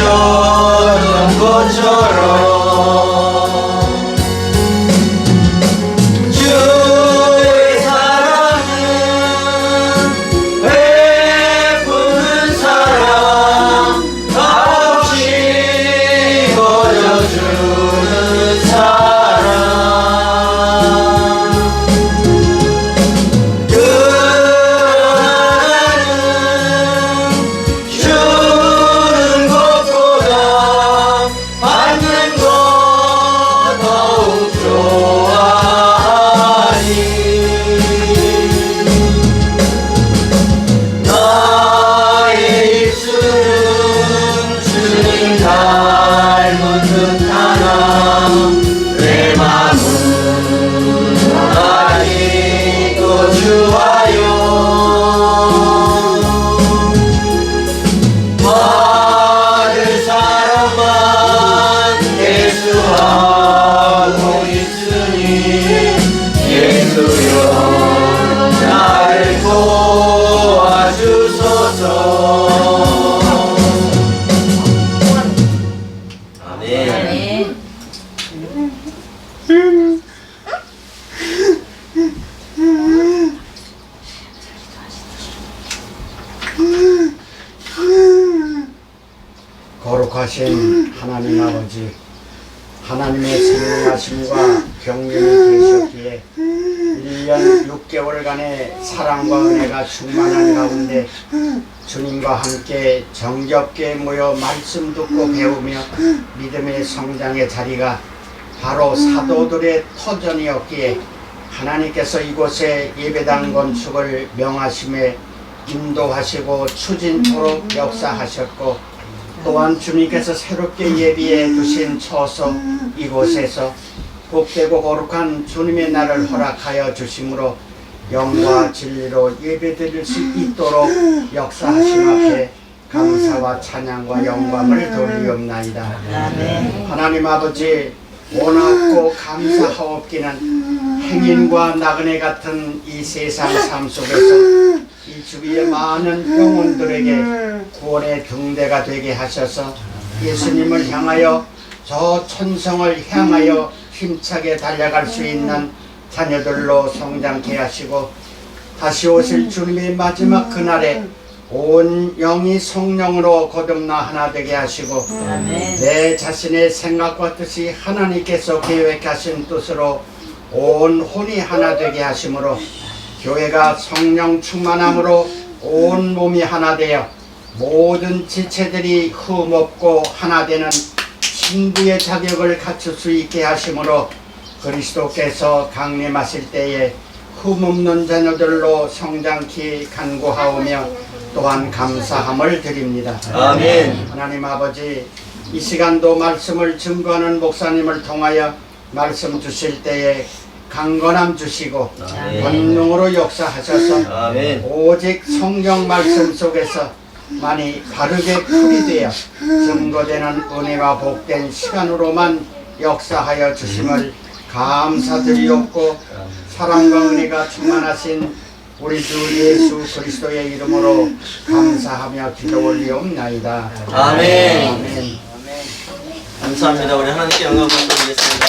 주는 것처럼 주의 사랑은 베푸는 사랑 값없이 거저주는 사랑 주는 것보다 받는 것 더욱 좋아하니 나의 입술은 주님 닮은 듯하나 내 맘은 아직도 주와요 받을 사람만 예수하고 있으니 예수여 나를 도와주소서. 아멘. 거룩하신 하나님 아버지, 하나님의 생명하심과 경륜이 되셨기에 1년 6개월간의 사랑과 은혜가 충만한 가운데 주님과 함께 정겹게 모여 말씀 듣고 배우며 믿음의 성장의 자리가 바로 사도들의 터전이었기에 하나님께서 이곳에 예배당 건축을 명하심에 인도하시고 추진토록 역사하셨고 또한 주님께서 새롭게 예비해 두신 처소 이곳에서 복되고 거룩한 주님의 날을 허락하여 주심으로 영과 진리로 예배드릴 수 있도록 역사하심 앞에 감사와 찬양과 영광을 돌리옵나이다. 하나님 아버지, 원하고 감사하옵기는 행인과 나그네 같은 이 세상 삶 속에서 이 주위의 많은 영혼들에게 구원의 등대가 되게 하셔서 예수님을 향하여 저 천성을 향하여 힘차게 달려갈 수 있는 자녀들로 성장케 하시고 다시 오실 주님의 마지막 그날에 온 영이 성령으로 거듭나 하나 되게 하시고 내 자신의 생각과 뜻이 하나님께서 계획하신 뜻으로 온 혼이 하나 되게 하심으로 교회가 성령 충만함으로 온 몸이 하나 되어 모든 지체들이 흠없고 하나 되는 신부의 자격을 갖출 수 있게 하심으로 그리스도께서 강림하실 때에 흠없는 자녀들로 성장케 간구하오며 또한 감사함을 드립니다. 아멘. 하나님 아버지, 이 시간도 말씀을 증거하는 목사님을 통하여 말씀 주실 때에 강건함 주시고 권능으로 역사하셔서 아멘. 오직 성경 말씀 속에서 많이 바르게 풀이되어 증거되는 은혜와 복된 시간으로만 역사하여 주심을 감사드리옵고 사랑과 은혜가 충만하신 우리 주 예수 그리스도의 이름으로 감사하며 기도 올리옵나이다. 아멘. 아멘. 감사합니다. 우리 하나님께 영광 받드리겠습니다.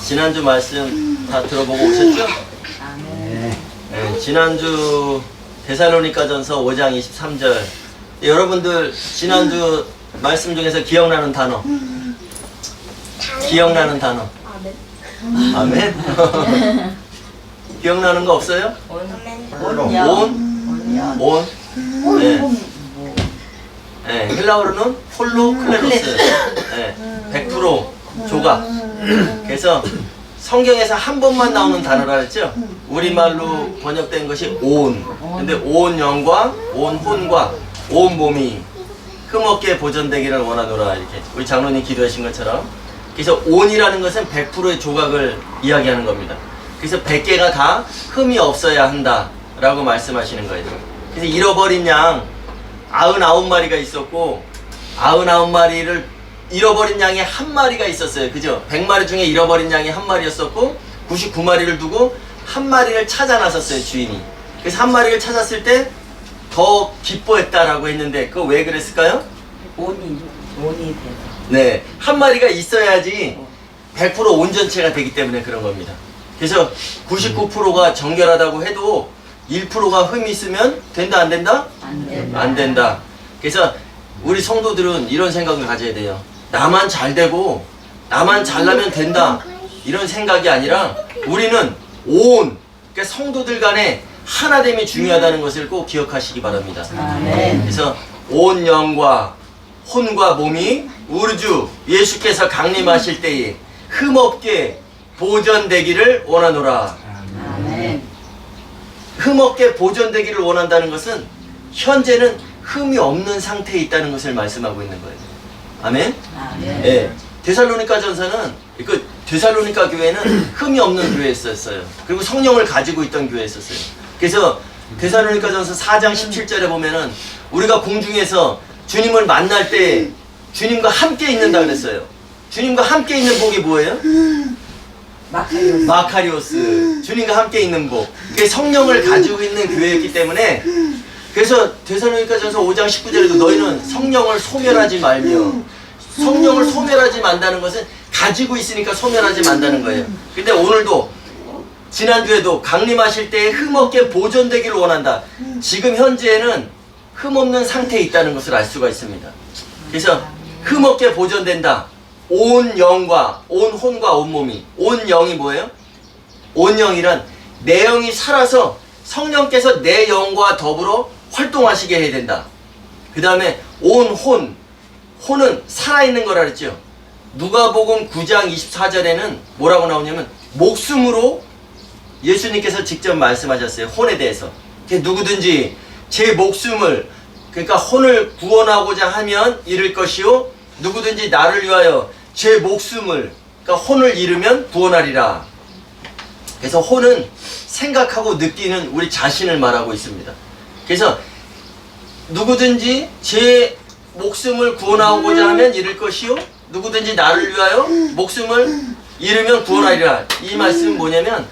지난주 말씀 다 들어보고 오셨죠? 네, 지난주 데살로니가전서 5장 23절. 여러분들 지난주 말씀 중에서 기억나는 단어. 기억나는 단어. 아멘. 기억나는 거 없어요? 온? 네. 네, 헬라어로는 홀로클레노스. 네, 100% 조각. 그래서 성경에서 한 번만 나오는 단어라 했죠? 우리말로 번역된 것이 온. 근데 온 영과 온 혼과 온 몸이 흠없게 보존되기를 원하노라, 이렇게 우리 장로님 기도하신 것처럼. 그래서 온이라는 것은 100%의 조각을 이야기하는 겁니다. 그래서 100개가 다 흠이 없어야 한다 라고 말씀하시는 거예요. 그래서 잃어버린 양 99마리가 있었고 99마리를 잃어버린 양이 한 마리가 있었어요. 그죠? 100마리 중에 잃어버린 양이 한 마리였었고 99마리를 두고 한 마리를 찾아 나섰어요, 주인이. 그래서 한 마리를 찾았을 때 더 기뻐했다라고 했는데 그거 왜 그랬을까요? 온이 돼서. 네, 한 마리가 있어야지 100% 온전체가 되기 때문에 그런 겁니다. 그래서 99%가 정결하다고 해도 1%가 흠이 있으면 된다 안 된다? 안 된다. 안 된다. 그래서 우리 성도들은 이런 생각을 가져야 돼요. 나만 잘 되고 나만 잘나면 된다 이런 생각이 아니라 우리는 그러니까 성도들 간에 하나됨이 중요하다는 것을 꼭 기억하시기 바랍니다. 아멘. 그래서 온 영과 혼과 몸이 우리 주 예수께서 강림하실 때에 흠없게 보존되기를 원하노라. 아멘. 흠없게 보존되기를 원한다는 것은 현재는 흠이 없는 상태에 있다는 것을 말씀하고 있는 거예요. 아멘? 아멘. 예. 데살로니가 전서는 데살로니가 교회는 흠이 없는 교회였었어요. 그리고 성령을 가지고 있던 교회였었어요. 그래서 데살로니가 전서 4장 17절에 보면은 우리가 공중에서 주님을 만날 때 주님과 함께 있는다 그랬어요. 주님과 함께 있는 복이 뭐예요? 마카리오스. 주님과 함께 있는 복. 그게 성령을 가지고 있는 교회였기 때문에 그래서 데살로니가 전서 5장 19절에도 너희는 성령을 소멸하지 말며 성령을 소멸하지 만다는 것은 가지고 있으니까 소멸하지 만다는 거예요. 근데 오늘도 지난주에도 강림하실 때에 흠없게 보존되기를 원한다. 지금 현재는 흠없는 상태에 있다는 것을 알 수가 있습니다. 그래서 흠없게 보존된다. 온 영과 온 혼과 온 몸이. 온 영이 뭐예요? 온 영이란 내 영이 살아서 성령께서 내 영과 더불어 활동하시게 해야 된다. 그 다음에 온 혼은 살아있는 거라 그랬죠. 누가복음 9장 24절에는 뭐라고 나오냐면 목숨으로 예수님께서 직접 말씀하셨어요. 혼에 대해서. 누구든지 제 목숨을 그러니까 혼을 구원하고자 하면 잃을 것이요 누구든지 나를 위하여 제 목숨을 그러니까 혼을 잃으면 구원하리라. 그래서 혼은 생각하고 느끼는 우리 자신을 말하고 있습니다. 그래서 누구든지 제 목숨을 구원하고자 하면 잃을 것이요 누구든지 나를 위하여 목숨을 잃으면 구원하리라. 이 말씀은 뭐냐면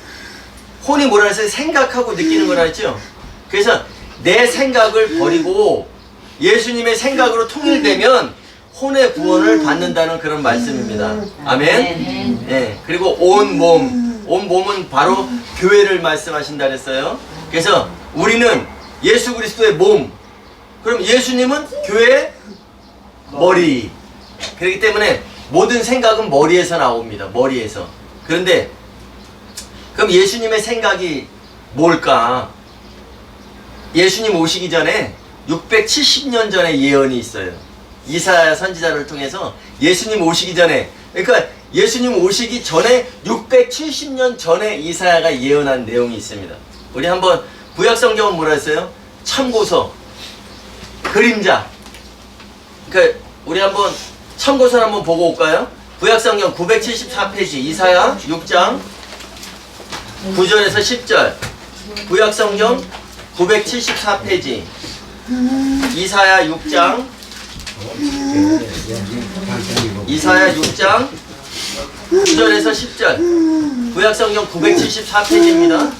혼이 뭐라 해서 생각하고 느끼는 거라 했죠. 그래서 내 생각을 버리고 예수님의 생각으로 통일되면 혼의 구원을 받는다는 그런 말씀입니다. 아멘. 예. 그리고 온 몸은 바로 교회를 말씀하신다 그랬어요. 그래서 우리는 예수 그리스도의 몸. 그럼 예수님은 교회의 머리. 그렇기 때문에 모든 생각은 머리에서 나옵니다. 머리에서. 그런데 그럼 예수님의 생각이 뭘까? 예수님 오시기 전에 670년 전에 예언이 있어요. 이사야 선지자를 통해서 예수님 오시기 전에, 그러니까 예수님 오시기 전에 670년 전에 이사야가 예언한 내용이 있습니다. 우리 한번 구약성경은 뭐라 했어요? 참고서, 그림자. 그러니까 우리 한번 참고서를 한번 보고 올까요? 구약성경 974페이지 이사야 6장 9절에서 10절. 구약성경 974페이지 이사야 6장 9절에서 10절. 구약성경 974페이지입니다.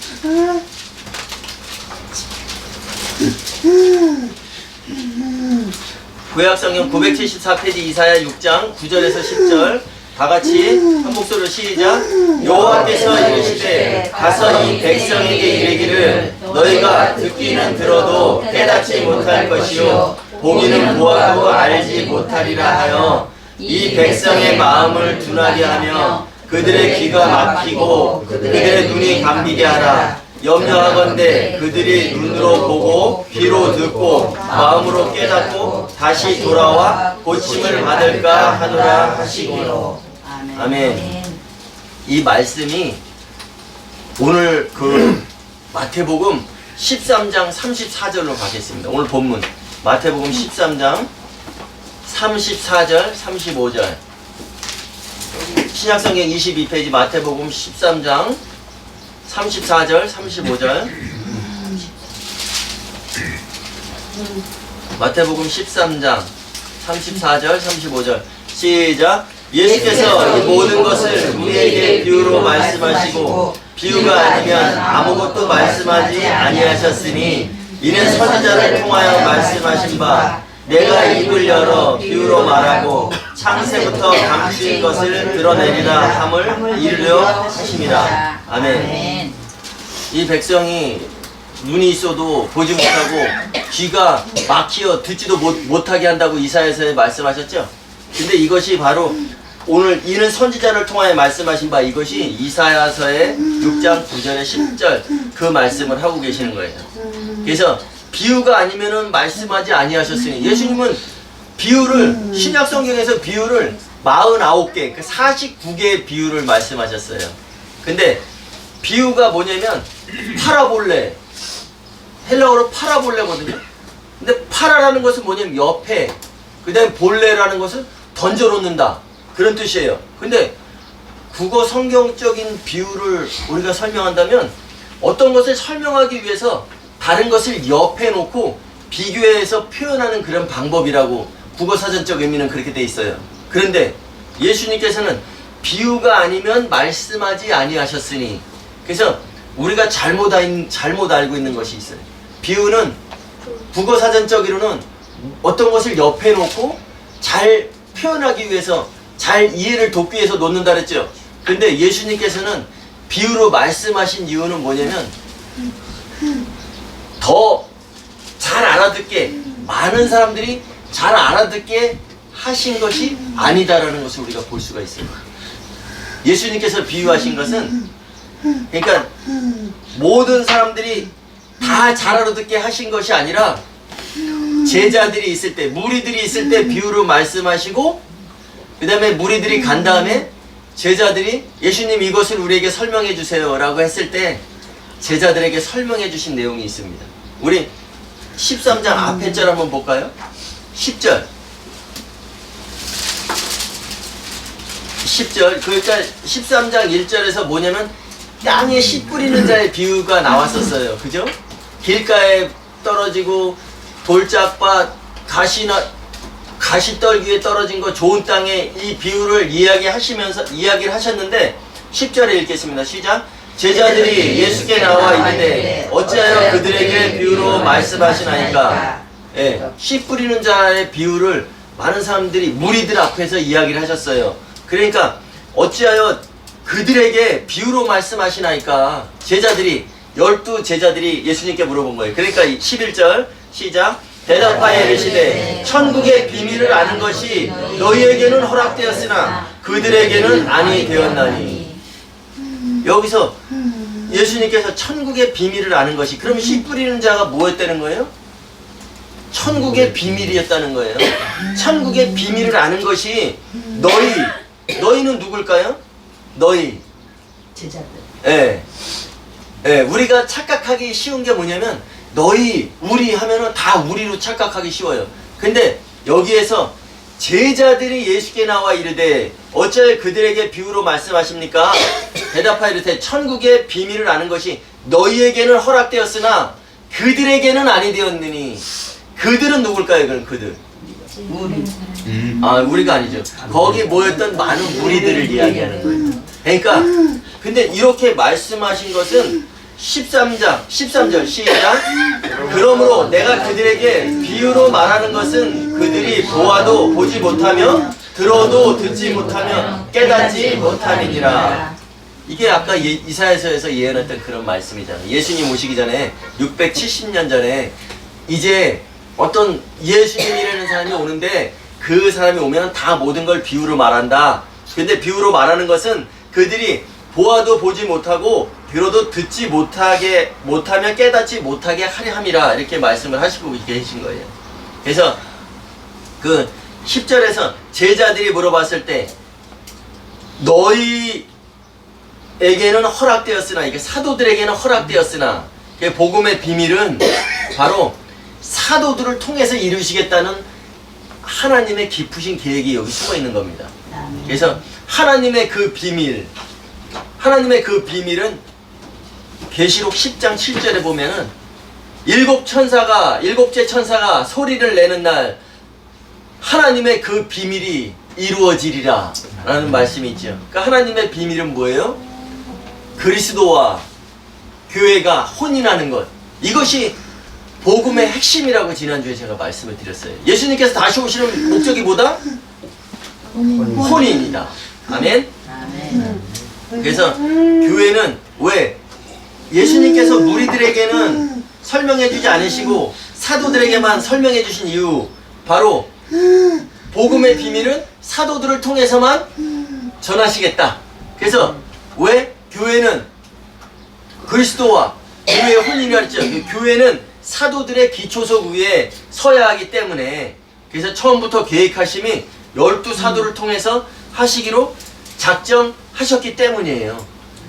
구약성경 974페이지 이사야 6장 9절에서 10절. 다같이 한 목소리로 시작. 여호와께서 이르시되 가서 이 백성에게 이르기를 너희가 듣기는 들어도 깨닫지 못할 것이요 보기는 보아도 알지 못하리라 하여 이 백성의 마음을 둔하게 하며 그들의 귀가 막히고 그들의 눈이 감기게 하라. 염려하건대 그들이 눈으로 보고 귀로 듣고 마음으로 깨닫고 다시 돌아와 고침을 받을까 하노라 하시기로. 아멘. 이 말씀이 오늘 그 마태복음 13장 34절로 가겠습니다. 오늘 본문 마태복음 13장 34절 35절. 신약성경 22페이지 마태복음 13장 34절 35절. 마태복음 13장 34절 35절. 시작. 예수께서 이 모든 것을 우리에게 비유로 말씀하시고 비유가 아니면 아무것도 말씀하지 아니하셨으니 이는 선지자를 통하여 말씀하신 바 내가 입을 열어 비유로 말하고 창세부터 감추인 것을 드러내리라 함을 이루려 하심이라. 아멘. 이 백성이 눈이 있어도 보지 못하고 귀가 막히어 듣지도 못하게 한다고 이사야서에 말씀하셨죠. 근데 이것이 바로 오늘 이는 선지자를 통하여 말씀하신 바 이것이 이사야서의 6장 9절에 10절 그 말씀을 하고 계시는 거예요. 그래서 비유가 아니면은 말씀하지 아니하셨으니 예수님은 비유를 신약 성경에서 비유를 49개 그 49개의 비유를 말씀하셨어요. 근데 비유가 뭐냐면 파라볼레, 헬라어로 파라볼레거든요. 근데 파라라는 것은 뭐냐면 옆에, 그 다음에 볼레라는 것은 던져놓는다 그런 뜻이에요. 근데 국어 성경적인 비유를 우리가 설명한다면 어떤 것을 설명하기 위해서 다른 것을 옆에 놓고 비교해서 표현하는 그런 방법이라고 국어사전적 의미는 그렇게 돼 있어요. 그런데 예수님께서는 비유가 아니면 말씀하지 아니하셨으니, 그래서 우리가 잘못 알고 있는 것이 있어요. 비유는 국어사전적으로는 어떤 것을 옆에 놓고 잘 표현하기 위해서 잘 이해를 돕기 위해서 놓는다 그랬죠. 근데 예수님께서는 비유로 말씀하신 이유는 뭐냐면 더 잘 알아듣게, 많은 사람들이 잘 알아듣게 하신 것이 아니다라는 것을 우리가 볼 수가 있어요. 예수님께서 비유하신 것은 그러니까 모든 사람들이 다 잘 알아듣게 하신 것이 아니라 제자들이 있을 때, 무리들이 있을 때 비유로 말씀하시고 그 다음에 무리들이 간 다음에 제자들이 예수님 이것을 우리에게 설명해 주세요 라고 했을 때 제자들에게 설명해 주신 내용이 있습니다. 우리 13장 앞에 절 한번 볼까요? 10절. 그러니까 13장 1절에서 뭐냐면 땅에 씨 뿌리는 자의 비유가 나왔었어요. 그죠? 길가에 떨어지고 돌짝밭, 가시떨기에 떨어진 거 좋은 땅에 이 비유를 이야기를 하셨는데 10절에 읽겠습니다. 시작. 제자들이 예수께 나와 이르되 어찌하여 그들에게 비유로 말씀하시나이까. 예, 씨 뿌리는 자의 비유를 많은 사람들이 무리들 앞에서 이야기를 하셨어요. 그러니까 어찌하여 그들에게 비유로 말씀하시나이까. 제자들이 12제자들이 예수님께 물어본 거예요. 그러니까 11절 시작. 대답하여 이르시되 천국의 비밀을 아는 것이 너희에게는 허락되었으나 그들에게는 아니 되었나니. 여기서 예수님께서 천국의 비밀을 아는 것이, 그럼 씨 뿌리는 자가 뭐였다는 거예요? 천국의 비밀이었다는 거예요. 천국의 비밀을 아는 것이 너희는 누굴까요? 너희 제자들. 예. 예, 우리가 착각하기 쉬운 게 뭐냐면 너희, 우리 하면은 다 우리로 착각하기 쉬워요. 근데 여기에서 제자들이 예수께 나와 이르되 어찌하여 그들에게 비유로 말씀하십니까? 대답하여 이르되 천국의 비밀을 아는 것이 너희에게는 허락되었으나 그들에게는 아니 되었느니. 그들은 누굴까요? 그럼 그들. 우리가 아니죠. 거기 모였던 많은 무리들을 이야기하는 거예요. 그러니까 근데 이렇게 말씀하신 것은 13절 시작. 그러므로 내가 그들에게 비유로 말하는 것은 그들이 보아도 보지 못하며 들어도 듣지 못하며 깨닫지 못함이니라. 이게 아까 이사야서에서 예언했던 그런 말씀이잖아요. 예수님 오시기 전에 670년 전에 이제 어떤 예수님이라는 사람이 오는데 그 사람이 오면 다 모든 걸 비유로 말한다. 근데 비유로 말하는 것은 그들이 보아도 보지 못하고 들어도 듣지 못하며 깨닫지 못하게 하려 함이라, 이렇게 말씀을 하시고 계신 거예요. 그래서 그 10절에서 제자들이 물어봤을 때 너희에게는 허락되었으나, 이게 사도들에게는 허락되었으나, 복음의 비밀은 바로 사도들을 통해서 이루시겠다는 하나님의 깊으신 계획이 여기 숨어 있는 겁니다. 그래서 하나님의 그 비밀은 계시록 10장 7절에 보면은 일곱째 천사가 소리를 내는 날 하나님의 그 비밀이 이루어지리라 라는 말씀이 있죠. 그러니까 하나님의 비밀은 뭐예요? 그리스도와 교회가 혼인하는 것. 이것이 복음의 핵심이라고 지난주에 제가 말씀을 드렸어요. 예수님께서 다시 오시는 목적이 뭐다? 혼인이다. 아멘. 아멘. 그래서 교회는 왜 예수님께서 무리들에게는 설명해 주지 않으시고 사도들에게만 설명해 주신 이유, 바로 복음의 비밀은 사도들을 통해서만 전하시겠다. 그래서 왜 교회는 그리스도와 교회의 혼인이라 했죠. 교회는 사도들의 기초석 위에 서야 하기 때문에, 그래서 처음부터 계획하심이 12사도를 통해서 하시기로 작정하셨기 때문이에요.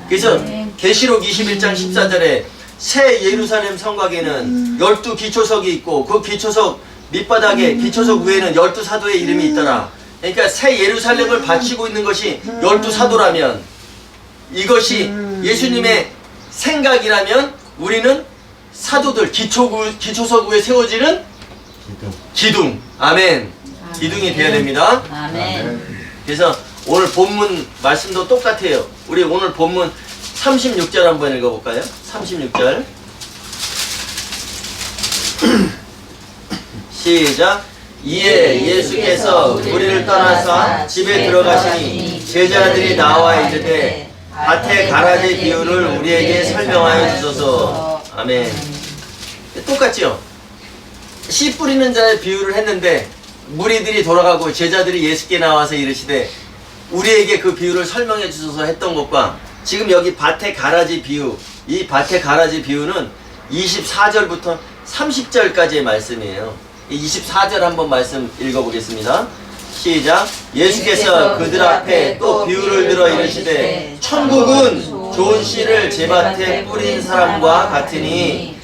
그래서 계시록 21장 14절에 새 예루살렘 성곽에는 12기초석이 있고 그 기초석 밑바닥에 기초석 위에는 12사도의 이름이 있더라. 그러니까 새 예루살렘을 바치고 있는 것이 12사도라면, 이것이 예수님의 생각이라면 우리는 사도들 기초석 위에 세워지는 기둥. 아멘. 기둥이 되어야 됩니다. 아멘. 그래서 오늘 본문 말씀도 똑같아요. 우리 오늘 본문 36절 한번 읽어볼까요? 36절 시작. 이에 예수께서 우리를 떠나서 집에 들어가시니 제자들이 나와 이르되 밭의 가라지 비유를 우리에게 설명하여 주소서. 아멘. 똑같죠? 씨 뿌리는 자의 비유를 했는데 무리들이 돌아가고 제자들이 예수께 나와서 이르시되 우리에게 그 비유를 설명해 주소서 했던 것과 지금 여기 밭의 가라지 비유, 이 밭의 가라지 비유는 24절부터 30절까지의 말씀이에요. 24절 한번 말씀 읽어보겠습니다. 시작. 예수께서 그들 앞에 또 비유를 들어 이르시되 천국은 좋은 씨를 제 밭에 뿌린 사람과 같으니.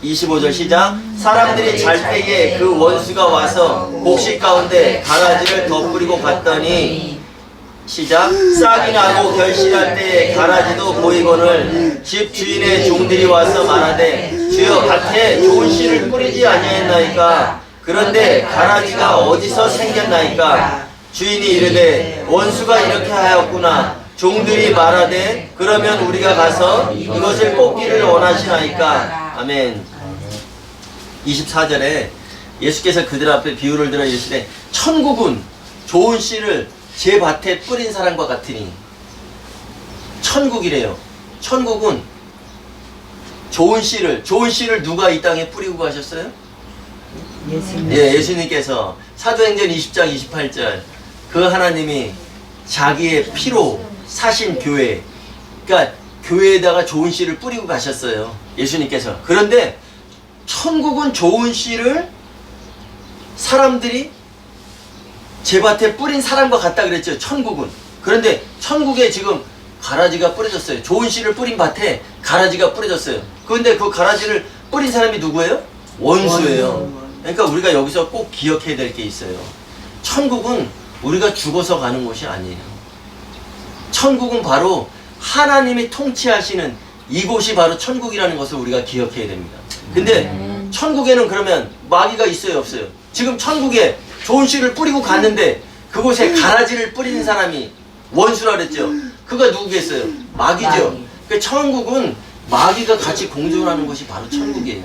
25절 시작. 사람들이 잘 때에 그 원수가 와서 곡식 가운데 가라지를 더 뿌리고 갔더니. 시작. 싹이 나고 결실할 때에 가라지도 보이거늘 집 주인의 종들이 와서 말하되 주여 밭에 좋은 씨를 뿌리지 아니하였나이까. 그런데 가라지가 어디서 생겼나이까. 주인이 이르되 원수가 이렇게 하였구나. 종들이 말하되 그러면 우리가 가서 이것을 뽑기를 원하시나이까. 아멘. 24절에 예수께서 그들 앞에 비유를 들어 이르시되 천국은 좋은 씨를 제 밭에 뿌린 사람과 같으니. 천국이래요. 천국은 좋은 씨를 누가 이 땅에 뿌리고 가셨어요? 예수님. 예, 예수님께서 사도행전 20장 28절 그 하나님이 자기의 피로 사신 교회, 그러니까 교회에다가 좋은 씨를 뿌리고 가셨어요. 예수님께서. 그런데 천국은 좋은 씨를 사람들이 제 밭에 뿌린 사람과 같다 그랬죠. 천국은. 그런데 천국에 지금 가라지가 뿌려졌어요. 좋은 씨를 뿌린 밭에 가라지가 뿌려졌어요. 그런데 그 가라지를 뿌린 사람이 누구예요? 원수예요. 그러니까 우리가 여기서 꼭 기억해야 될 게 있어요. 천국은 우리가 죽어서 가는 곳이 아니에요. 천국은 바로 하나님이 통치하시는 이곳이 바로 천국이라는 것을 우리가 기억해야 됩니다. 근데 천국에는 그러면 마귀가 있어요, 없어요? 지금 천국에 좋은 씨를 뿌리고 갔는데 그곳에 가라지를 뿌리는 사람이 원수라 그랬죠. 그가 누구겠어요? 마귀죠. 그러니까 천국은 마귀가 같이 공존하는 곳이 바로 천국이에요.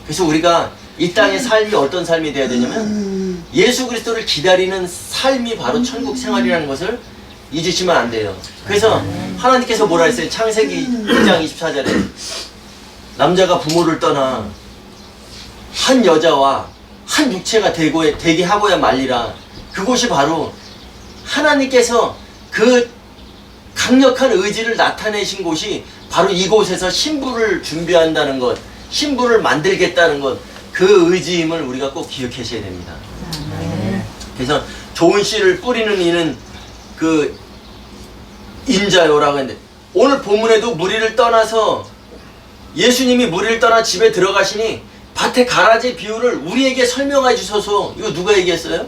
그래서 우리가 이 땅의 삶이 어떤 삶이 돼야 되냐면 예수 그리스도를 기다리는 삶이 바로 천국 생활이라는 것을 잊으시면 안 돼요. 그래서 하나님께서 뭐라 했어요? 창세기 2장 24절에 남자가 부모를 떠나 한 여자와 한 육체가 되게 하고야 말리라. 그곳이 바로 하나님께서 그 강력한 의지를 나타내신 곳이 바로 이곳에서 신부를 준비한다는 것, 신부를 만들겠다는 것, 그 의지임을 우리가 꼭 기억하셔야 됩니다. 그래서 좋은 씨를 뿌리는 이는 그 인자요라고 했는데 오늘 본문에도 무리를 떠나서 예수님이 무리를 떠나 집에 들어가시니 밭의 가라지 비유를 우리에게 설명해 주셔서 이거 누가 얘기했어요?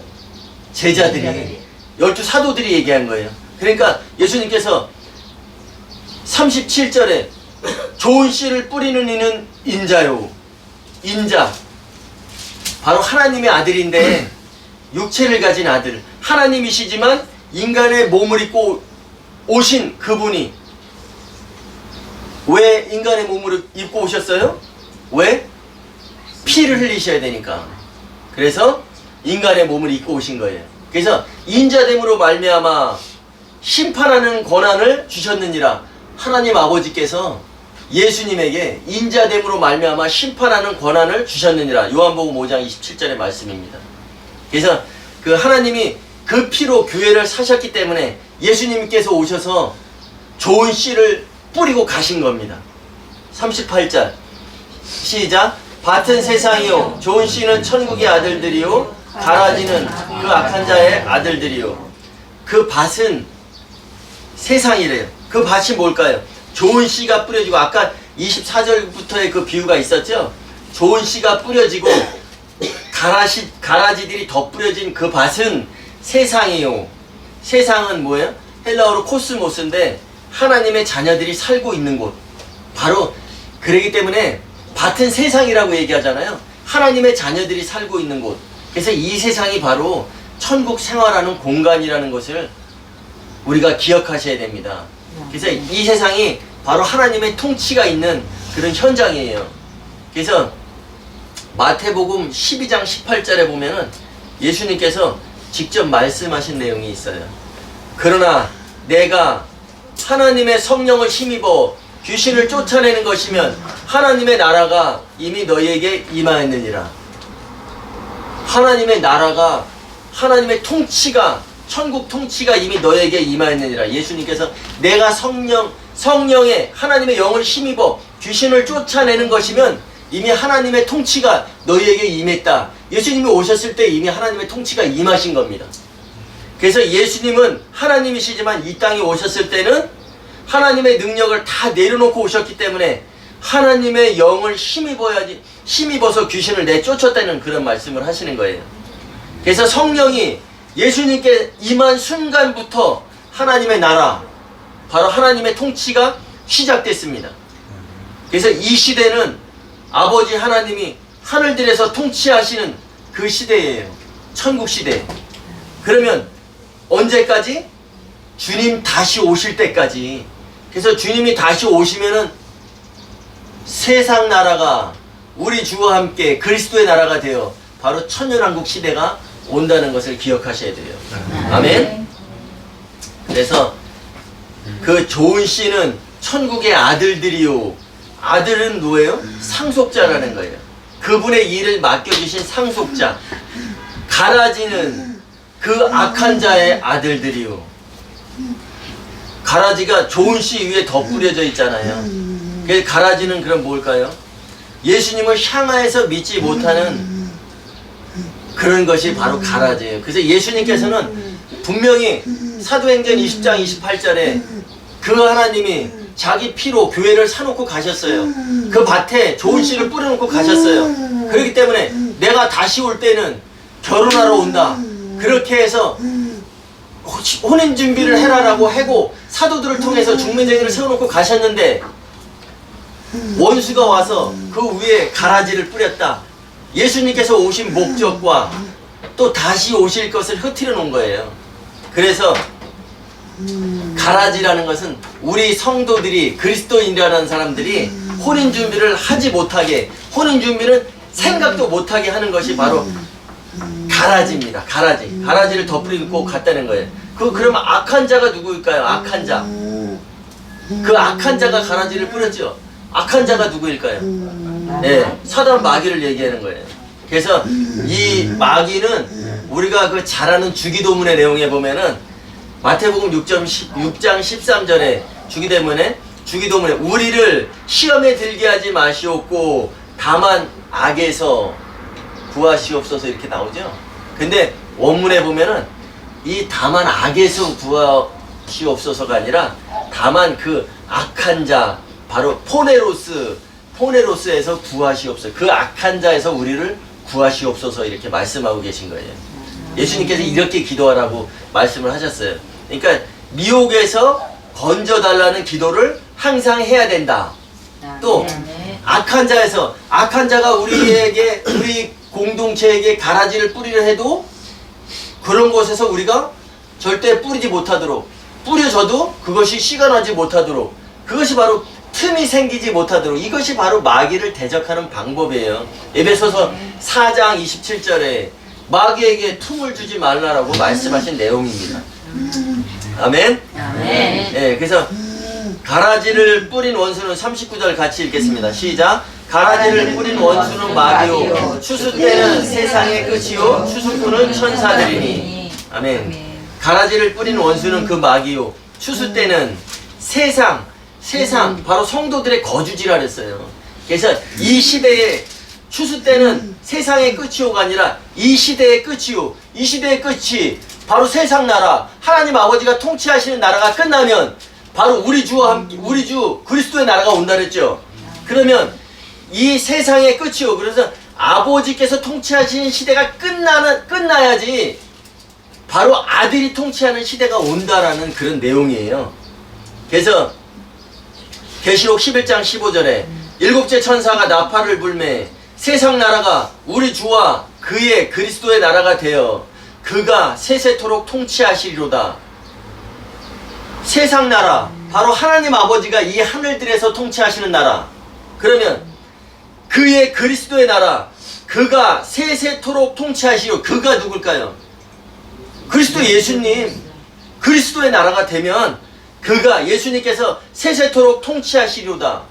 제자들이 12사도들이 얘기한 거예요. 그러니까 예수님께서 37절에 좋은 씨를 뿌리는 이는 인자요. 인자. 바로 하나님의 아들인데 육체를 가진 아들. 하나님이시지만 인간의 몸을 입고 오신 그분이 왜 인간의 몸을 입고 오셨어요? 왜? 피를 흘리셔야 되니까. 그래서 인간의 몸을 입고 오신 거예요. 그래서 인자됨으로 말미암아 심판하는 권한을 주셨느니라. 하나님 아버지께서 예수님에게 인자됨으로 말미암아 심판하는 권한을 주셨느니라. 요한복음 5장 27절의 말씀입니다. 그래서 그 하나님이 그 피로 교회를 사셨기 때문에 예수님께서 오셔서 좋은 씨를 뿌리고 가신 겁니다. 38절 시작. 밭은 세상이요 좋은 씨는 천국의 아들들이요 가라지는 그 악한 자의 아들들이요. 그 밭은 세상이래요. 그 밭이 뭘까요? 좋은 씨가 뿌려지고, 아까 24절부터의 그 비유가 있었죠? 좋은 씨가 뿌려지고 가라지들이 덧뿌려진 그 밭은 세상이요. 세상은 뭐예요? 헬라어로 코스모스인데 하나님의 자녀들이 살고 있는 곳. 바로 그러기 때문에 밭은 세상이라고 얘기하잖아요. 하나님의 자녀들이 살고 있는 곳. 그래서 이 세상이 바로 천국 생활하는 공간이라는 것을 우리가 기억하셔야 됩니다. 그래서 이 세상이 바로 하나님의 통치가 있는 그런 현장이에요. 그래서 마태복음 12장 18절에 보면은 예수님께서 직접 말씀하신 내용이 있어요. 그러나 내가 하나님의 성령을 힘입어 귀신을 쫓아내는 것이면 하나님의 나라가 이미 너희에게 임하였느니라. 하나님의 나라가, 하나님의 통치가, 천국 통치가 이미 너희에게 임하였느니라. 예수님께서 내가 성령의 하나님의 영을 힘입어 귀신을 쫓아내는 것이면 이미 하나님의 통치가 너희에게 임했다. 예수님이 오셨을 때 이미 하나님의 통치가 임하신 겁니다. 그래서 예수님은 하나님이시지만 이 땅에 오셨을 때는 하나님의 능력을 다 내려놓고 오셨기 때문에 하나님의 영을 힘입어서 귀신을 내쫓았다는 그런 말씀을 하시는 거예요. 그래서 성령이 예수님께 임한 순간부터 하나님의 나라, 바로 하나님의 통치가 시작됐습니다. 그래서 이 시대는 아버지 하나님이 하늘들에서 통치하시는 그 시대예요. 천국 시대. 그러면 언제까지? 주님 다시 오실 때까지. 그래서 주님이 다시 오시면은 세상 나라가 우리 주와 함께 그리스도의 나라가 되어 바로 천년왕국 시대가 온다는 것을 기억하셔야 돼요. 아멘. 그래서 그 좋은 씨는 천국의 아들들이요. 아들은 누구예요? 상속자라는 거예요. 그분의 일을 맡겨주신 상속자. 가라지는 그 악한 자의 아들들이요. 가라지가 좋은 씨 위에 덧뿌려져 있잖아요. 그 가라지는 그럼 뭘까요? 예수님을 향하여서 믿지 못하는 그런 것이 바로 가라지예요. 그래서 예수님께서는 분명히 사도행전 20장 28절에 그 하나님이 자기 피로 교회를 사놓고 가셨어요. 그 밭에 좋은 씨를 뿌려놓고 가셨어요. 그렇기 때문에 내가 다시 올 때는 결혼하러 온다. 그렇게 해서 혼인 준비를 해라라고 하고 사도들을 통해서 중매쟁이를 세워놓고 가셨는데 원수가 와서 그 위에 가라지를 뿌렸다. 예수님께서 오신 목적과 또 다시 오실 것을 흐트려 놓은 거예요. 그래서 가라지라는 것은 우리 성도들이, 그리스도인이라는 사람들이 혼인 준비를 하지 못하게, 혼인 준비는 생각도 못하게 하는 것이 바로 가라지입니다. 가라지를 덧뿌리고 갔다는 거예요. 그러면 악한 자가 누구일까요? 악한 자. 그 악한 자가 가라지를 뿌렸죠. 악한 자가 누구일까요? 네, 사단 마귀를 얘기하는 거예요. 그래서 이 마귀는 우리가 그 잘 아는 주기도문의 내용에 보면은 마태복음 6장 13절에 주기도문에 우리를 시험에 들게 하지 마시옵고 다만 악에서 구하시옵소서 이렇게 나오죠. 근데 원문에 보면은 이 다만 악에서 구하시옵소서가 아니라 다만 그 악한 자, 바로 포네로스에서 구하시옵소서. 그 악한 자에서 우리를 구하시옵소서 이렇게 말씀하고 계신 거예요. 예수님께서 이렇게 기도하라고 말씀을 하셨어요. 그러니까 미혹에서 건져달라는 기도를 항상 해야 된다. 또 악한 자가 우리 공동체에게 가라지를 뿌리려 해도 그런 곳에서 우리가 절대 뿌리지 못하도록, 뿌려져도 그것이 씨가 나지 못하도록, 그것이 바로 틈이 생기지 못하도록, 이것이 바로 마귀를 대적하는 방법이에요. 에베소서 4장 27절에 마귀에게 틈을 주지 말라라고 말씀하신 내용입니다. 아멘. 아멘. 네, 그래서 가라지를 뿌린 원수는 39절 같이 읽겠습니다. 시작. 가라지를 뿌린 원수는 마귀요, 추수 때는 세상의 끝이요, 추수꾼은 천사들이니. 아멘. 가라지를 뿌린 원수는 그 마귀요, 추수 때는 세상 바로 성도들의 거주지라 그랬어요. 그래서 이 시대에 추수 때는 세상의 끝이요가 아니라 이 시대의 끝이요, 이 시대의 끝이 바로 세상 나라, 하나님 아버지가 통치하시는 나라가 끝나면 바로 우리 주와 함께, 우리 주 그리스도의 나라가 온다 그랬죠. 그러면 이 세상의 끝이요, 그래서 아버지께서 통치하시는 시대가 끝나야지 바로 아들이 통치하는 시대가 온다라는 그런 내용이에요. 그래서 계시록 11장 15절에 일곱째 천사가 나팔을 불매 세상 나라가 우리 주와 그의 그리스도의 나라가 되어 그가 세세토록 통치하시리로다. 세상 나라, 바로 하나님 아버지가 이 하늘들에서 통치하시는 나라. 그러면 그의 그리스도의 나라, 그가 세세토록 통치하시리로. 그가 누굴까요? 그리스도 예수님. 그리스도의 나라가 되면 그가, 예수님께서 세세토록 통치하시리로다.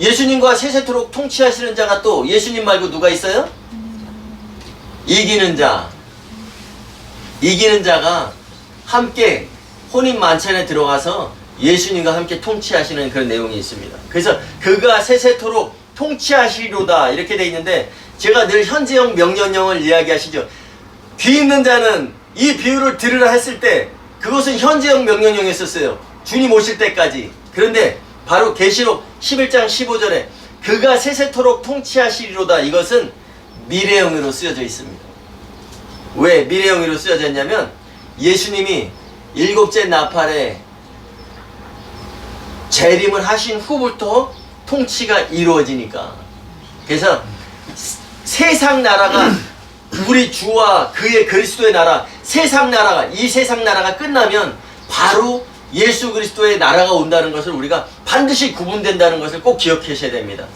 예수님과 세세토록 통치하시는 자가 또 예수님 말고 누가 있어요? 이기는 자. 이기는 자가 함께 혼인 만찬에 들어가서 예수님과 함께 통치하시는 그런 내용이 있습니다. 그래서 그가 세세토록 통치하시리로다 이렇게 돼 있는데, 제가 늘 현재형 명령형을 이야기하시죠. 귀 있는 자는 이 비유를 들으라 했을 때 그것은 현재형 명령형이었어요. 주님 오실 때까지. 그런데 바로 계시록 11장 15절에 그가 세세토록 통치하시리로다, 이것은 미래형으로 쓰여져 있습니다. 왜 미래형으로 쓰여져 있냐면 예수님이 일곱째 나팔에 재림을 하신 후부터 통치가 이루어지니까. 그래서 세상 나라가 우리 주와 그의 그리스도의 나라, 세상 나라가, 이 세상 나라가 끝나면 바로 예수 그리스도의 나라가 온다는 것을 우리가 반드시 구분된다는 것을 꼭 기억하셔야 됩니다.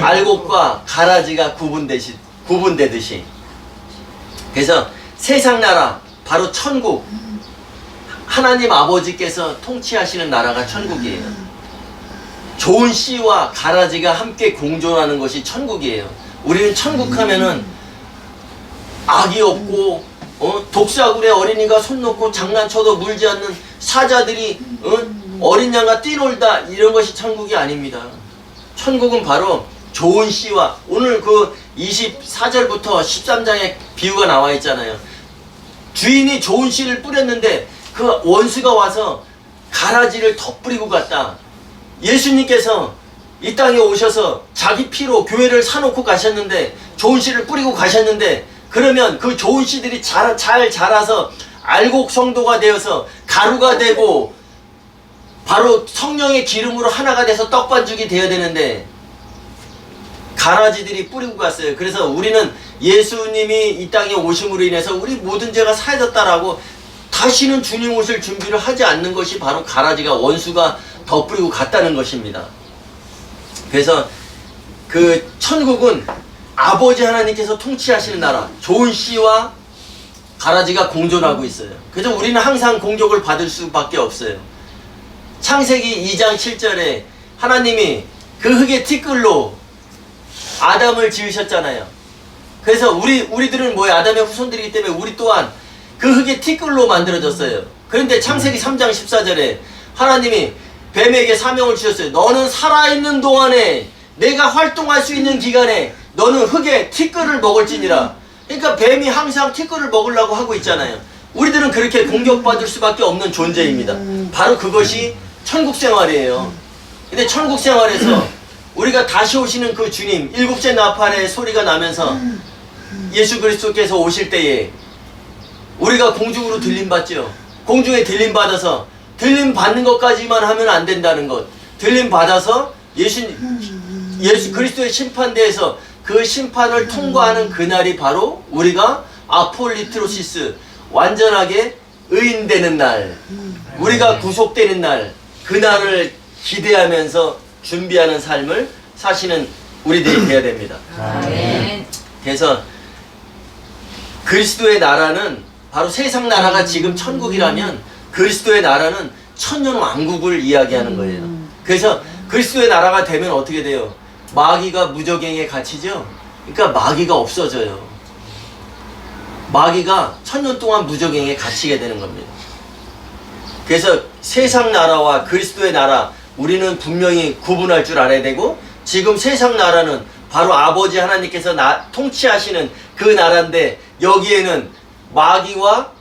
알곡과 가라지가 구분되듯이. 그래서 세상 나라, 바로 천국, 하나님 아버지께서 통치하시는 나라가 천국이에요. 좋은 씨와 가라지가 함께 공존하는 것이 천국이에요. 우리는 천국 하면은 악이 없고 독사굴에 어린이가 손 놓고 장난쳐도 물지 않는 사자들이 어린 양과 뛰놀다, 이런 것이 천국이 아닙니다. 천국은 바로 좋은 씨와, 오늘 그 24절부터 13장에 비유가 나와 있잖아요. 주인이 좋은 씨를 뿌렸는데 그 원수가 와서 가라지를 덧뿌리고 갔다. 예수님께서 이 땅에 오셔서 자기 피로 교회를 사놓고 가셨는데, 좋은 씨를 뿌리고 가셨는데, 그러면 그 좋은 씨들이 잘 자라서 알곡 성도가 되어서 가루가 되고 바로 성령의 기름으로 하나가 돼서 떡반죽이 되어야 되는데 가라지들이 뿌리고 갔어요. 그래서 우리는 예수님이 이 땅에 오심으로 인해서 우리 모든 죄가 사해졌다라고 다시는 주님 오실 준비를 하지 않는 것이 바로 가라지가, 원수가 덧뿌리고 갔다는 것입니다. 그래서 그 천국은 아버지 하나님께서 통치하시는 나라, 좋은 씨와 가라지가 공존하고 있어요. 그래서 우리는 항상 공격을 받을 수밖에 없어요. 창세기 2장 7절에 하나님이 그 흙의 티끌로 아담을 지으셨잖아요. 그래서 우리들은 뭐예요? 아담의 후손들이기 때문에 우리 또한 그 흙의 티끌로 만들어졌어요. 그런데 창세기 3장 14절에 하나님이 뱀에게 사명을 주셨어요. 너는 살아있는 동안에, 내가 활동할 수 있는 기간에 너는 흙의 티끌을 먹을지니라. 그러니까 뱀이 항상 티끌을 먹으려고 하고 있잖아요. 우리들은 그렇게 공격받을 수밖에 없는 존재입니다. 바로 그것이 천국 생활이에요. 근데 천국 생활에서 우리가 다시 오시는 그 주님, 일곱째 나팔의 소리가 나면서 예수 그리스도께서 오실 때에 우리가 공중으로 들림받죠. 공중에 들림받아서, 들림받는 것까지만 하면 안 된다는 것, 들림받아서 예수 그리스도의 심판대에서 그 심판을 통과하는 그날이 바로 우리가 아폴리트로시스, 완전하게 의인되는 날, 우리가 구속되는 날, 그날을 기대하면서 준비하는 삶을 사시는 우리들이 되어야 됩니다. 아멘. 그래서 그리스도의 나라는 바로 세상 나라가 지금 천국이라면 그리스도의 나라는 천년 왕국을 이야기하는 거예요. 그래서 그리스도의 나라가 되면 어떻게 돼요? 마귀가 무적행에 갇히죠? 그러니까 마귀가 없어져요. 마귀가 천년 동안 무적행에 갇히게 되는 겁니다. 그래서 세상 나라와 그리스도의 나라, 우리는 분명히 구분할 줄 알아야 되고, 지금 세상 나라는 바로 아버지 하나님께서 통치하시는 그 나라인데, 여기에는 마귀와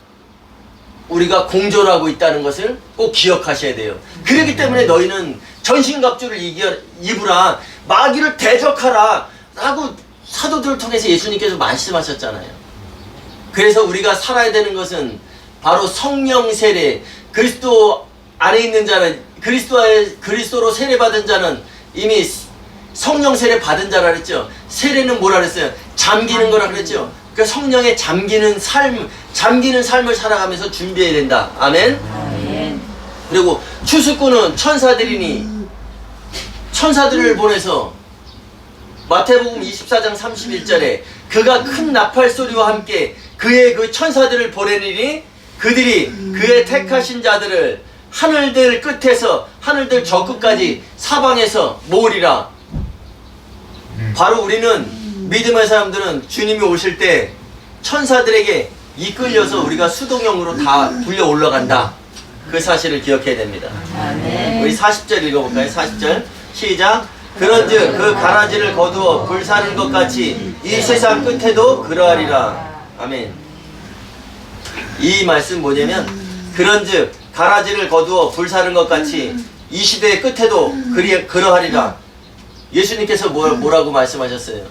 우리가 공존하고 있다는 것을 꼭 기억하셔야 돼요. 그렇기 때문에 너희는 전신갑주를 입으라, 마귀를 대적하라 라고 사도들을 통해서 예수님께서 말씀하셨잖아요. 그래서 우리가 살아야 되는 것은 바로 성령 세례, 그리스도 안에 있는 자는, 그리스도로 세례받은 자는 이미 성령 세례 받은 자라 그랬죠. 세례는 뭐라 그랬어요? 잠기는 거라 그랬죠. 그 성령에 잠기는 삶을 살아가면서 준비해야 된다. 아멘. 아멘. 그리고 추수꾼은 천사들이니 천사들을 보내서 마태복음 24장 31절에 그가 큰 나팔 소리와 함께 그의 그 천사들을 보내리니 그들이 그의 택하신 자들을 하늘들 끝에서 하늘들 저 끝까지 사방에서 모으리라. 바로 우리는 믿음의 사람들은 주님이 오실 때 천사들에게 이끌려서 우리가 수동형으로 다 불려 올라간다. 그 사실을 기억해야 됩니다. 아멘. 우리 40절 읽어볼까요? 40절 시작. 그런즉 그 가라지를 거두어 불 사는 것 같이 이 세상 끝에도 그러하리라. 아멘. 이 말씀 뭐냐면, 그런즉 가라지를 거두어 불 사는 것 같이 이 시대의 끝에도 그러하리라. 예수님께서 뭐라고 말씀하셨어요?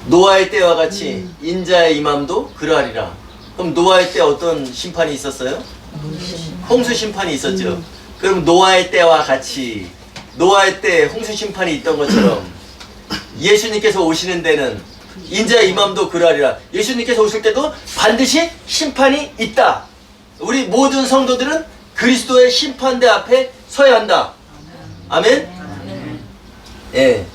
노아의 때와 같이 인자의 임함도 그러하리라. 그럼 노아의 때 어떤 심판이 있었어요? 홍수 심판이 있었죠. 그럼 노아의 때와 같이, 노아의 때 홍수 심판이 있던 것처럼 예수님께서 오시는 데는 인자의 임함도 그러하리라. 예수님께서 오실 때도 반드시 심판이 있다. 우리 모든 성도들은 그리스도의 심판대 앞에 서야 한다. 아멘. 예.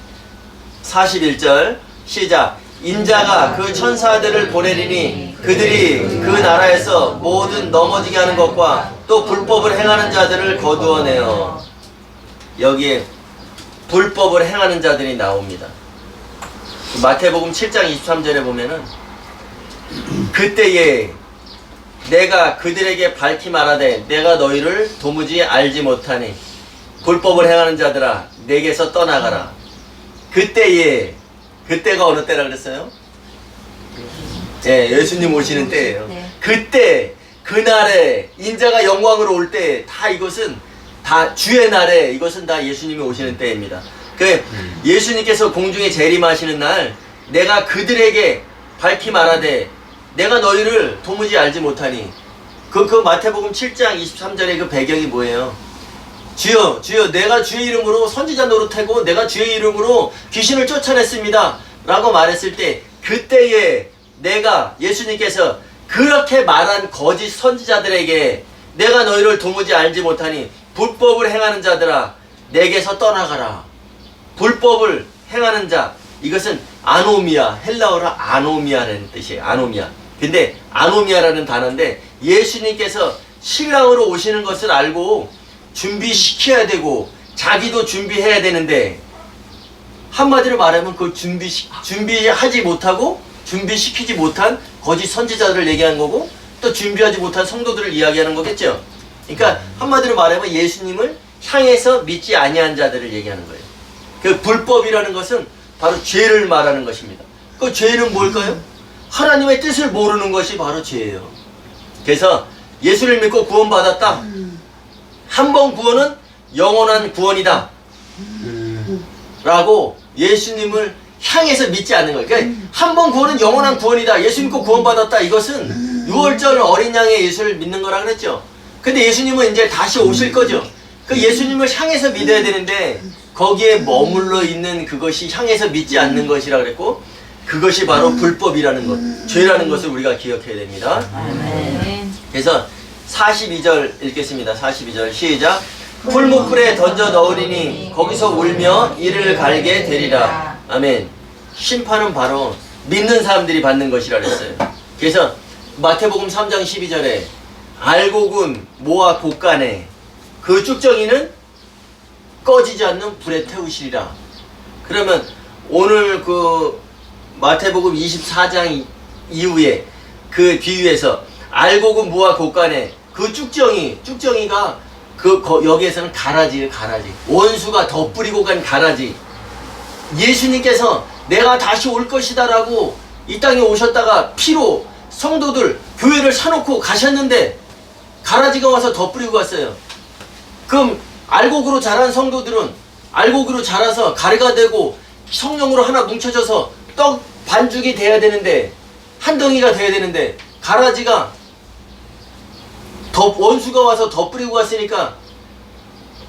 41절 시작. 인자가 그 천사들을 보내리니 그들이 그 나라에서 모든 넘어지게 하는 것과 또 불법을 행하는 자들을 거두어내어. 여기에 불법을 행하는 자들이 나옵니다. 마태복음 7장 23절에 보면은 그때에 내가 그들에게 밝히 말하되 내가 너희를 도무지 알지 못하니 불법을 행하는 자들아 내게서 떠나가라. 그때에, 그때가 어느 때라 그랬어요? 예, 예수님 오시는 때예요. 그때, 그날에 인자가 영광으로 올 때 다 이것은 다 주의 날에 이것은 다 예수님이 오시는 때입니다. 그 예수님께서 공중에 재림하시는 날 내가 그들에게 밝히 말하되 내가 너희를 도무지 알지 못하니, 그 마태복음 7장 23절의 그 배경이 뭐예요? 주여 주여 내가 주의 이름으로 선지자 노릇하고 내가 주의 이름으로 귀신을 쫓아냈습니다 라고 말했을 때, 그때에 내가 예수님께서 그렇게 말한 거짓 선지자들에게 내가 너희를 도무지 알지 못하니 불법을 행하는 자들아 내게서 떠나가라. 불법을 행하는 자, 이것은 아노미아, 헬라어로 아노미아라는 뜻이에요. 아노미아. 근데 아노미아라는 단어인데 예수님께서 신랑으로 오시는 것을 알고 준비시켜야 되고 자기도 준비해야 되는데, 한마디로 말하면 그걸 준비하지 못하고 준비시키지 못한 거짓 선지자들을 얘기하는 거고, 또 준비하지 못한 성도들을 이야기하는 거겠죠. 그러니까 한마디로 말하면 예수님을 향해서 믿지 아니한 자들을 얘기하는 거예요. 그 불법이라는 것은 바로 죄를 말하는 것입니다. 그 죄는 뭘까요? 하나님의 뜻을 모르는 것이 바로 죄예요. 그래서 예수를 믿고 구원받았다. 한 번 구원은 영원한 구원이다 라고 예수님을 향해서 믿지 않는 거예요. 그러니까 한 번 구원은 영원한 구원이다. 예수 믿고 구원받았다. 이것은 6월절 어린 양의 예수를 믿는 거라 그랬죠. 근데 예수님은 이제 다시 오실 거죠. 그 예수님을 향해서 믿어야 되는데 거기에 머물러 있는 그것이 향해서 믿지 않는 것이라 그랬고, 그것이 바로 불법이라는 것, 죄라는 것을 우리가 기억해야 됩니다. 아멘. 그래서 42절 읽겠습니다. 42절 시작. 풀무불에 던져 넣으리니 거기서 울며 이를 갈게 되리라. 아멘. 심판은 바로 믿는 사람들이 받는 것이라 그랬어요. 그래서 마태복음 3장 12절에 알곡은 모아 곶간에 그 쭉정이는 꺼지지 않는 불에 태우시리라. 그러면 오늘 그 마태복음 24장 이후에 그 비유에서 알곡은 모아 곶간에 그 쭉정이가 여기에서는 가라지 원수가 덧뿌리고 간 가라지. 예수님께서 내가 다시 올 것이다 라고 이 땅에 오셨다가 피로 성도들 교회를 사놓고 가셨는데 가라지가 와서 덧뿌리고 갔어요. 그럼 알곡으로 자란 성도들은 알곡으로 자라서 가래가 되고 성령으로 하나 뭉쳐져서 떡 반죽이 돼야 되는데 한 덩이가 돼야 되는데 가라지가 원수가 와서 덧뿌리고 갔으니까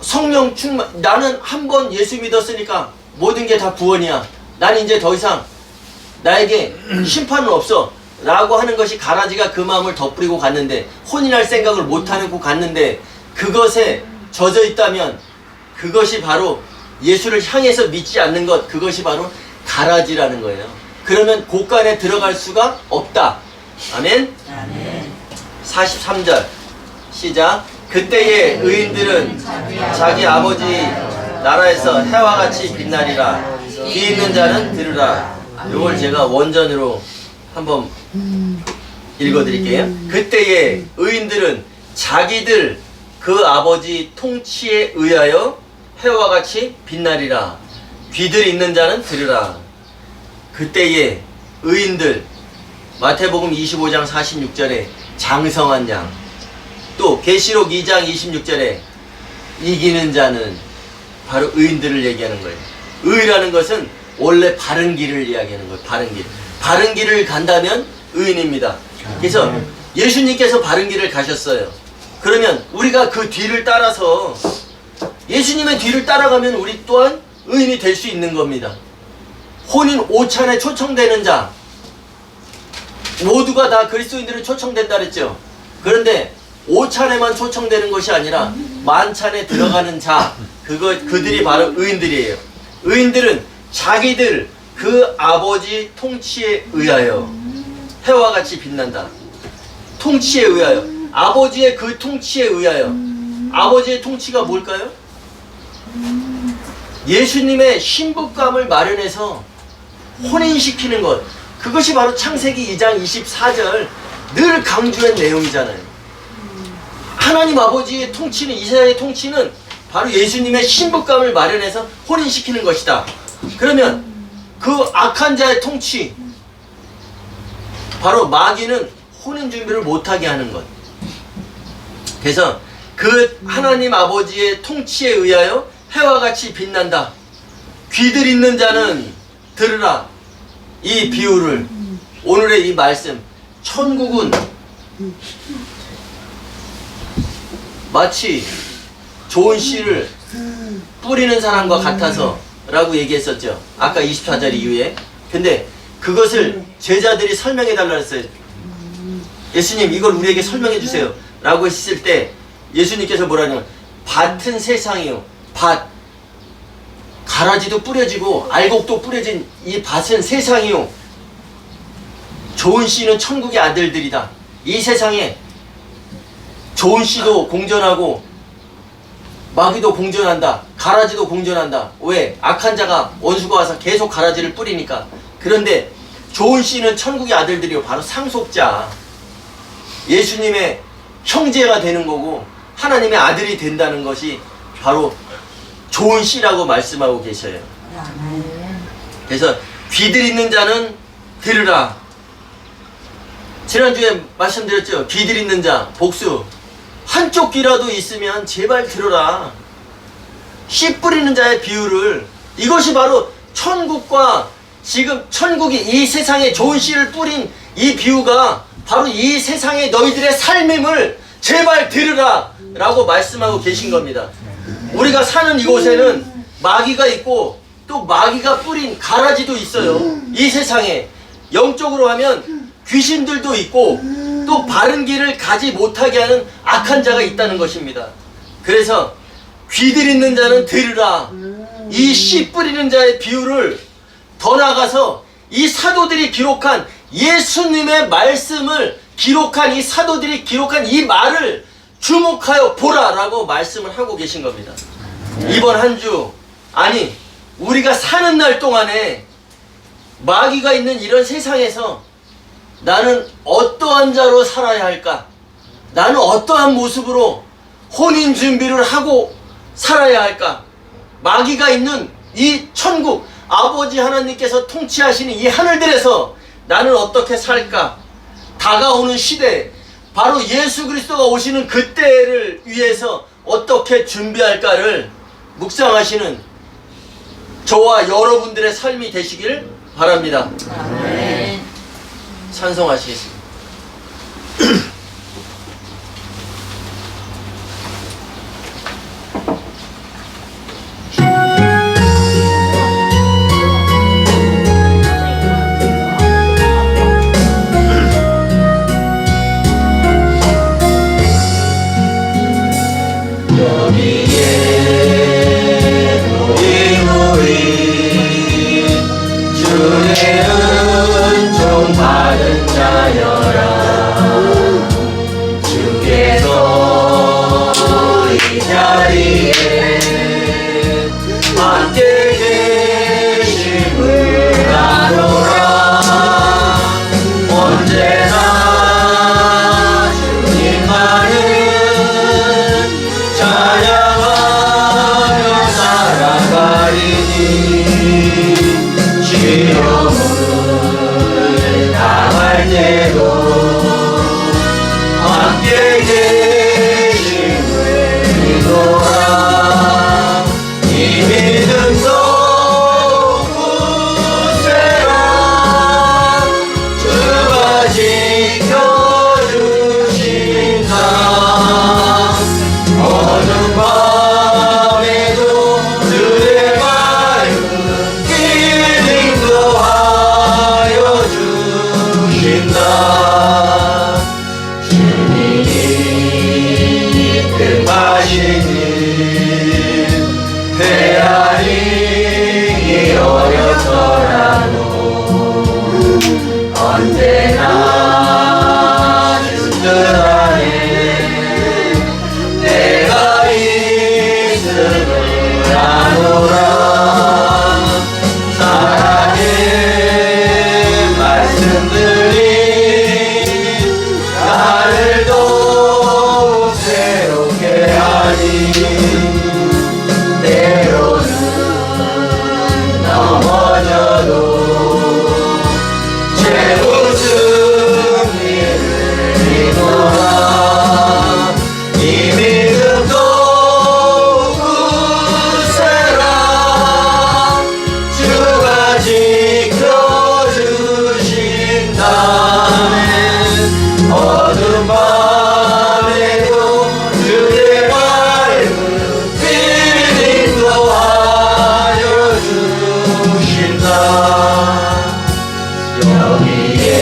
성령 충만, 나는 한 번 예수 믿었으니까 모든 게 다 구원이야. 난 이제 더 이상 나에게 심판은 없어 라고 하는 것이 가라지가 그 마음을 덧뿌리고 갔는데 혼인할 생각을 못하고 갔는데 그것에 젖어 있다면 그것이 바로 예수를 향해서 믿지 않는 것, 그것이 바로 가라지라는 거예요. 그러면 곶간에 들어갈 수가 없다. 아멘. 43절 시작. 그때의 의인들은 자기 아버지 나라에서 해와 같이 빛나리라. 귀 있는 자는 들으라. 이걸 제가 원전으로 한번 읽어드릴게요. 그때의 의인들은 자기들 그 아버지 통치에 의하여 해와 같이 빛나리라. 귀들 있는 자는 들으라. 그때의 의인들, 마태복음 25장 46절에 장성한 양, 또 계시록 2장 26절에 이기는 자는 바로 의인들을 얘기하는 거예요. 의라는 것은 원래 바른 길을 이야기하는 거예요. 바른 길. 바른 길을 간다면 의인입니다. 그래서 예수님께서 바른 길을 가셨어요. 그러면 우리가 그 뒤를 따라서 예수님의 뒤를 따라가면 우리 또한 의인이 될 수 있는 겁니다. 혼인 오찬에 초청되는 자 모두가 다 그리스도인들을 초청된다 그랬죠. 그런데 오찬에만 초청되는 것이 아니라 만찬에 들어가는 자, 그들이 바로 의인들이에요. 의인들은 자기들 그 아버지 통치에 의하여 해와 같이 빛난다. 통치에 의하여, 아버지의 그 통치에 의하여. 아버지의 통치가 뭘까요? 예수님의 신부감을 마련해서 혼인시키는 것. 그것이 바로 창세기 2장 24절 늘 강조한 내용이잖아요. 하나님 아버지의 통치는, 이스라엘의 통치는 바로 예수님의 신부감을 마련해서 혼인시키는 것이다. 그러면 그 악한 자의 통치, 바로 마귀는 혼인 준비를 못하게 하는 것. 그래서 그 하나님 아버지의 통치에 의하여 해와 같이 빛난다. 귀들 있는 자는 들으라. 이 비유를, 오늘의 이 말씀, 천국은 마치 좋은 씨를 뿌리는 사람과 같아서 라고 얘기했었죠. 아까 24절 이후에. 근데 그것을 제자들이 설명해 달라 했어요. 예수님, 이걸 우리에게 설명해 주세요 라고 했을 때 예수님께서 뭐라냐면, 밭은 세상이요, 밭, 가라지도 뿌려지고 알곡도 뿌려진 이 밭은 세상이요, 좋은 씨는 천국의 아들들이다. 이 세상에 좋은 씨도 공존하고 마귀도 공존한다. 가라지도 공존한다. 왜? 악한 자가, 원수가 와서 계속 가라지를 뿌리니까. 그런데 좋은 씨는 천국의 아들들이요, 바로 상속자, 예수님의 형제가 되는 거고 하나님의 아들이 된다는 것이 바로 좋은 씨라고 말씀하고 계셔요. 그래서 귀들 있는 자는 들으라. 지난주에 말씀드렸죠. 귀들 있는 자, 복수. 한쪽 귀라도 있으면 제발 들어라. 씨 뿌리는 자의 비유를, 이것이 바로 천국과, 지금 천국이 이 세상에 좋은 씨를 뿌린 이 비유가 바로 이 세상의 너희들의 삶임을 제발 들으라 라고 말씀하고 계신 겁니다. 우리가 사는 이곳에는 마귀가 있고 또 마귀가 뿌린 가라지도 있어요. 이 세상에 영적으로 하면 귀신들도 있고 또 바른 길을 가지 못하게 하는 악한 자가 있다는 것입니다. 그래서 귀들 있는 자는 들으라. 이 씨 뿌리는 자의 비유를 더 나가서 이 사도들이 기록한 예수님의 말씀을 기록한 이 사도들이 기록한 이 말을 주목하여 보라라고 말씀을 하고 계신 겁니다. 이번 한 주, 아니 우리가 사는 날 동안에 마귀가 있는 이런 세상에서 나는 어떠한 자로 살아야 할까? 나는 어떠한 모습으로 혼인 준비를 하고 살아야 할까? 마귀가 있는 이 천국, 아버지 하나님께서 통치하시는 이 하늘들에서 나는 어떻게 살까? 다가오는 시대, 바로 예수 그리스도가 오시는 그때를 위해서 어떻게 준비할까를 묵상하시는 저와 여러분들의 삶이 되시길 바랍니다. 아멘. 찬송하시겠습니다. 받은 자여라. 주께서 이 자리에 함께 계심을 아노라. 언제나 주님만을 찬양하며 살아가리니 시험을 당할 때도 함께 계심을 믿어라. 이 믿음도 굳세라. 주가 지켜주신다. 어둠 밤에도 주의 밝은 길 인도하여 주신다. 주님이 이끌하시니 헤아리기 어렵더라도 언제나 주 뜻 안에 내가 있음을 아노라. 사랑의 말씀들이 나를 더욱 새롭게 하니 때로는 넘어져도 재웃음 일을 믿어라. 이 믿음도 굳세라. 주가 지켜주신다네. 어둠 밤에도 주의 밝은 빛 인도하여 주신다. 여기에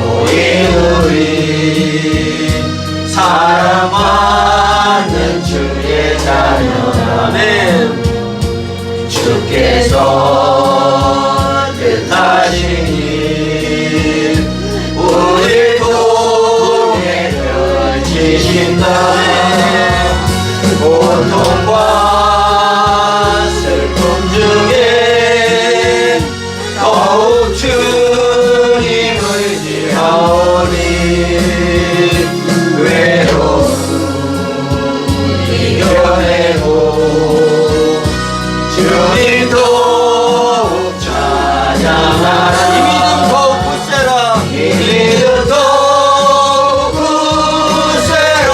모인 우리 사랑받는 주의 자녀. 아멘. 주께서 뜻하시니 우리 통해 펼치신다. 고통과 슬픔 중에 더욱 주님 의지하오니 외로움 이겨내고 주님 더욱 찬양하라. 이 믿음 더욱 굳세라. 이 믿음 더욱 굳세라.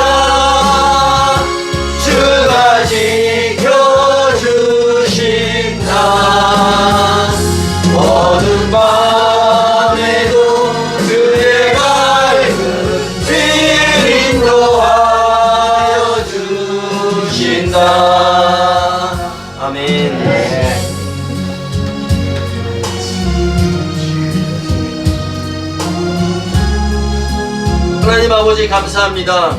주가 지켜주신다. 어둠 밤에도 주의 밝은 빛 인도하여 주신다. 아멘. 하나님 아버지 감사합니다.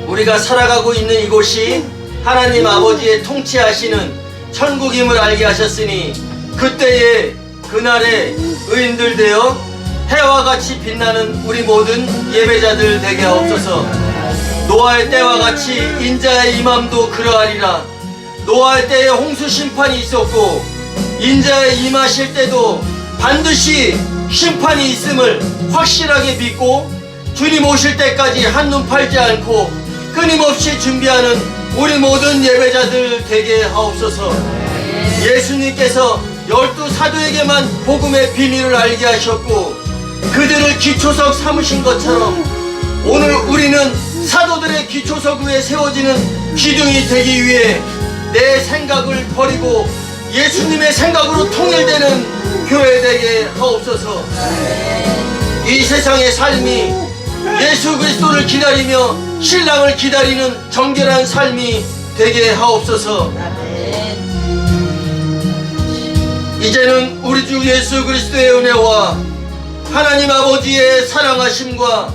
우리가 살아가고 있는 이곳이 하나님 아버지의 통치하시는 천국임을 알게 하셨으니 그때에 그날에 의인들 되어 해와 같이 빛나는 우리 모든 예배자들 되게 하옵소서. 노아의 때와 같이 인자의 임함도 그러하리라. 노아의 때에 홍수 심판이 있었고 인자의 임하실 때도 반드시 심판이 있음을 확실하게 믿고 주님 오실 때까지 한눈 팔지 않고 끊임없이 준비하는 우리 모든 예배자들 되게 하옵소서. 예수님께서 12사도에게만 복음의 비밀을 알게 하셨고 그들을 기초석 삼으신 것처럼 오늘 우리는 사도들의 기초석 위에 세워지는 기둥이 되기 위해 내 생각을 버리고 예수님의 생각으로 통일되는 교회 되게 하옵소서. 이 세상의 삶이 예수 그리스도를 기다리며 신랑을 기다리는 정결한 삶이 되게 하옵소서. 이제는 우리 주 예수 그리스도의 은혜와 하나님 아버지의 사랑하심과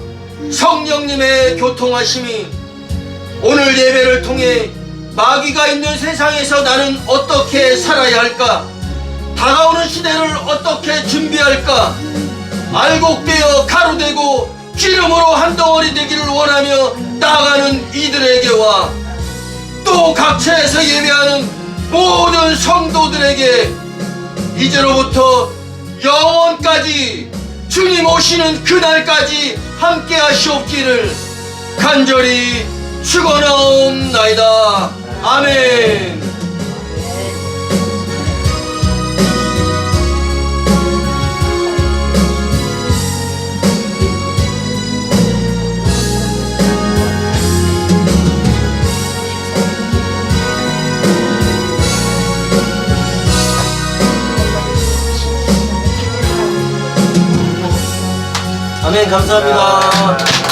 성령님의 교통하심이 오늘 예배를 통해 마귀가 있는 세상에서 나는 어떻게 살아야 할까, 다가오는 시대를 어떻게 준비할까, 알곡되어 가루되고 기름으로 한 덩어리 되기를 원하며 나아가는 이들에게와 또 각처에서 예배하는 모든 성도들에게 이제로부터 영원까지 주님 오시는 그날까지 함께 하시옵기를 간절히 축원하옵나이다. 아멘. 아멘. 감사합니다.